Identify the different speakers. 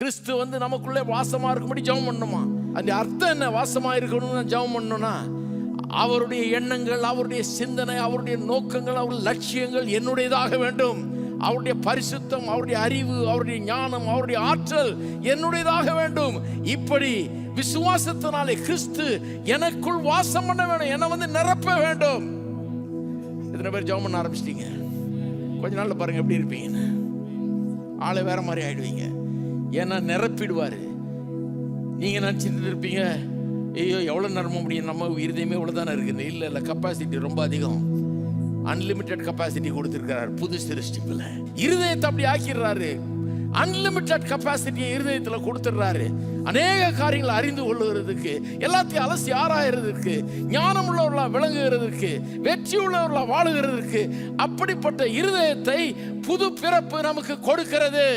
Speaker 1: கிறிஸ்து வந்து நமக்குள்ளே வாசமா இருக்கும்படி ஜெபம் பண்ணணுமா? அந்த அர்த்தம் என்ன? வாசமா இருக்கணும்னு ஜெபம் பண்ணணும்னா அவருடைய எண்ணங்கள், அவருடைய சிந்தனை, அவருடைய நோக்கங்கள், அவருடைய லட்சியங்கள் என்னுடையதாக வேண்டும். அவருடைய பரிசுத்தம், அவருடைய அறிவு, அவருடைய ஞானம், அவருடைய ஆற்றல் என்னுடையதாக வேண்டும். இப்படி விசுவாசத்தினாலே கிறிஸ்து எனக்குள் வாசம் பண்ண வேண்டும், என்னை வந்து நிரப்ப வேண்டும். எத்தனை பேர் ஜெபம் பண்ண ஆரம்பிச்சிட்டீங்க? கொஞ்ச நாள்ல பாருங்க எப்படி இருப்பீங்க. ஆளை வேற மாதிரி ஆயிடுவீங்க. ஏன்னா நிரப்பிடுவாரு. நீங்க நினைச்சிட்டு இருப்பீங்க, ஐயோ எவ்வளவு நிரம்ப முடியும், நம்ம இருதயமே இவ்வளவுதானே இருக்குது. இல்ல இல்ல, கெப்பாசிட்டி ரொம்ப அதிகம். அன்லிமிட்டெட் கெப்பாசிட்டி கொடுத்திருக்கிறார் புது சிருஷ்டிப்புல. இருதயத்தை அப்படி ஆக்கிடுறாரு. அன்லிமிட்டெட் கெப்பாசிட்டியை இருதயத்துல கொடுத்துடுறாரு. அநேக காரியங்களை அறிந்து கொள்ளுகிறதுக்கு, எல்லாத்தையும் அலசி ஆராயறதுக்கு, ஞானம் உள்ளவர்களா விளங்குகிறதுக்கு, வெற்றி உள்ளவர்களா வாழுகிறதுக்கு அப்படிப்பட்ட இருதயத்தை புது பிறப்பு நமக்கு கொடுக்கிறது.